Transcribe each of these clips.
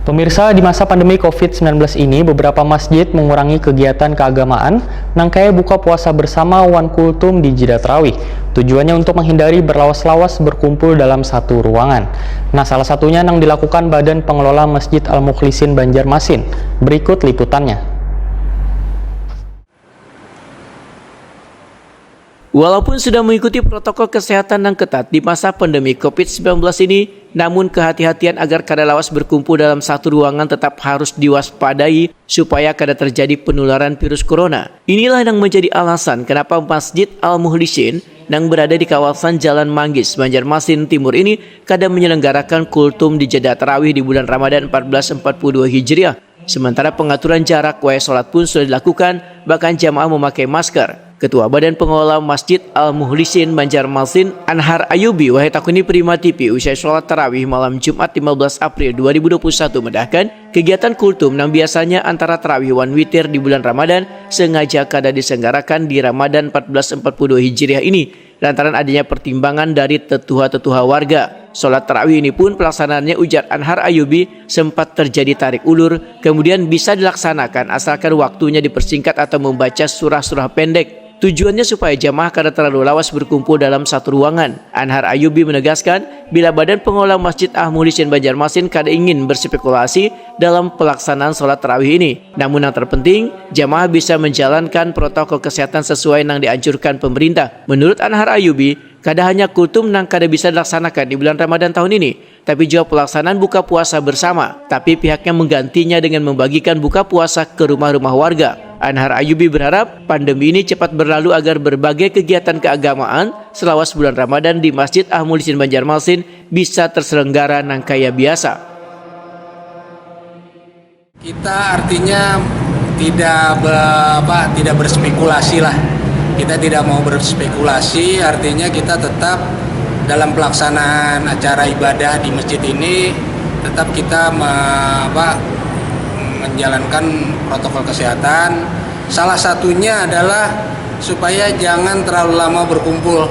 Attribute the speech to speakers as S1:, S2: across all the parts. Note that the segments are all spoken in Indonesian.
S1: Pemirsa, di masa pandemi COVID-19 ini, beberapa masjid mengurangi kegiatan keagamaan, nangkaya buka puasa bersama wan kultum di Jeda Tarawih. Tujuannya untuk menghindari berlawas-lawas berkumpul dalam satu ruangan. Nah, salah satunya yang dilakukan Badan Pengelola Masjid Al-Mukhlisin Banjarmasin. Berikut liputannya.
S2: Walaupun sudah mengikuti protokol kesehatan yang ketat di masa pandemi COVID-19 ini, namun kehati-hatian agar kada lawas berkumpul dalam satu ruangan tetap harus diwaspadai supaya kada terjadi penularan virus corona. Inilah yang menjadi alasan kenapa Masjid Al-Mukhlisin yang berada di kawasan Jalan Manggis, Banjarmasin Timur ini kada menyelenggarakan kultum di Jeda Tarawih di bulan Ramadan 1442 Hijriah. Sementara pengaturan jarak sholat pun sudah dilakukan, bahkan jamaah memakai masker. Ketua Badan Pengelola Masjid Al-Mukhlisin Banjarmasin, Anhar Ayubi, wahai takuni Prima TV, usai sholat tarawih malam Jumat 15 April 2021 mendahkan, kegiatan kultum yang biasanya antara tarawih wan witir di bulan Ramadan sengaja kada diselenggarakan di Ramadan 1442 Hijriah ini, lantaran adanya pertimbangan dari tetuha-tetuha warga. Sholat tarawih ini pun pelaksanaannya, ujar Anhar Ayubi, sempat terjadi tarik ulur, kemudian bisa dilaksanakan asalkan waktunya dipersingkat atau membaca surah-surah pendek. Tujuannya supaya jamaah kada terlalu lawas berkumpul dalam satu ruangan. Anhar Ayubi menegaskan, bila Badan Pengelola Masjid Al-Mukhlisin Banjarmasin kada ingin berspekulasi dalam pelaksanaan sholat tarawih ini. Namun yang terpenting, jamaah bisa menjalankan protokol kesehatan sesuai yang dianjurkan pemerintah. Menurut Anhar Ayubi, kada hanya kultum yang kada bisa dilaksanakan di bulan Ramadan tahun ini, tapi juga pelaksanaan buka puasa bersama. Tapi pihaknya menggantinya dengan membagikan buka puasa ke rumah-rumah warga. Anhar Ayubi berharap pandemi ini cepat berlalu agar berbagai kegiatan keagamaan selawas bulan Ramadan di Masjid Al-Mukhlisin Banjarmasin bisa terselenggara nangkaya biasa.
S3: Kita artinya tidak berspekulasi lah. Kita tidak mau berspekulasi, artinya kita tetap dalam pelaksanaan acara ibadah di masjid ini tetap kita menjalankan protokol kesehatan. Salah satunya adalah supaya jangan terlalu lama berkumpul.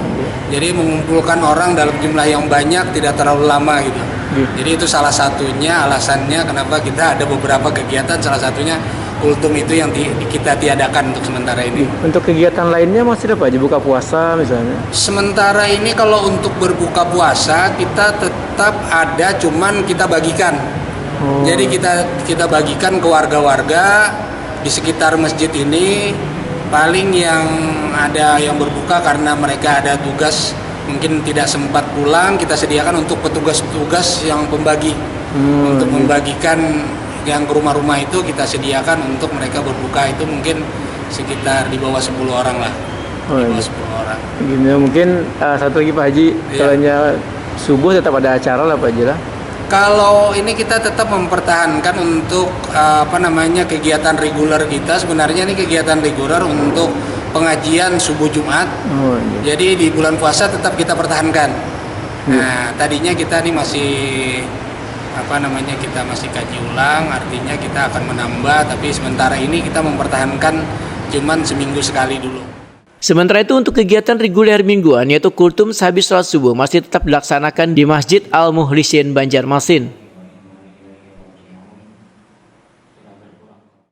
S3: Jadi mengumpulkan orang dalam jumlah yang banyak tidak terlalu lama gitu. Jadi itu salah satunya alasannya kenapa kita ada beberapa kegiatan, salah satunya kultum itu yang kita tiadakan untuk sementara ini.
S4: Untuk kegiatan lainnya masih apa aja, buka puasa misalnya?
S3: Sementara ini kalau untuk berbuka puasa kita tetap ada, cuman kita bagikan. Jadi kita bagikan ke warga-warga di sekitar masjid ini. Paling yang ada yang berbuka karena mereka ada tugas, mungkin tidak sempat pulang, kita sediakan untuk petugas-petugas yang pembagi. Untuk membagikan yang ke rumah-rumah itu kita sediakan untuk mereka berbuka, itu mungkin sekitar di bawah 10 orang lah. Di bawah 10 orang.
S4: Gini, mungkin satu lagi Pak Haji, kalau subuh tetap ada acara lah Pak Haji lah.
S3: Kalau ini kita tetap mempertahankan untuk kegiatan reguler kita. Sebenarnya ini kegiatan reguler untuk pengajian subuh Jumat. Jadi di bulan puasa tetap kita pertahankan. Nah, tadinya kita ini masih kita masih kaji ulang, artinya kita akan menambah, tapi sementara ini kita mempertahankan cuman seminggu sekali dulu.
S2: Sementara itu untuk kegiatan reguler mingguan yaitu kultum sehabis sholat subuh masih tetap dilaksanakan di Masjid Al-Mukhlisin Banjarmasin.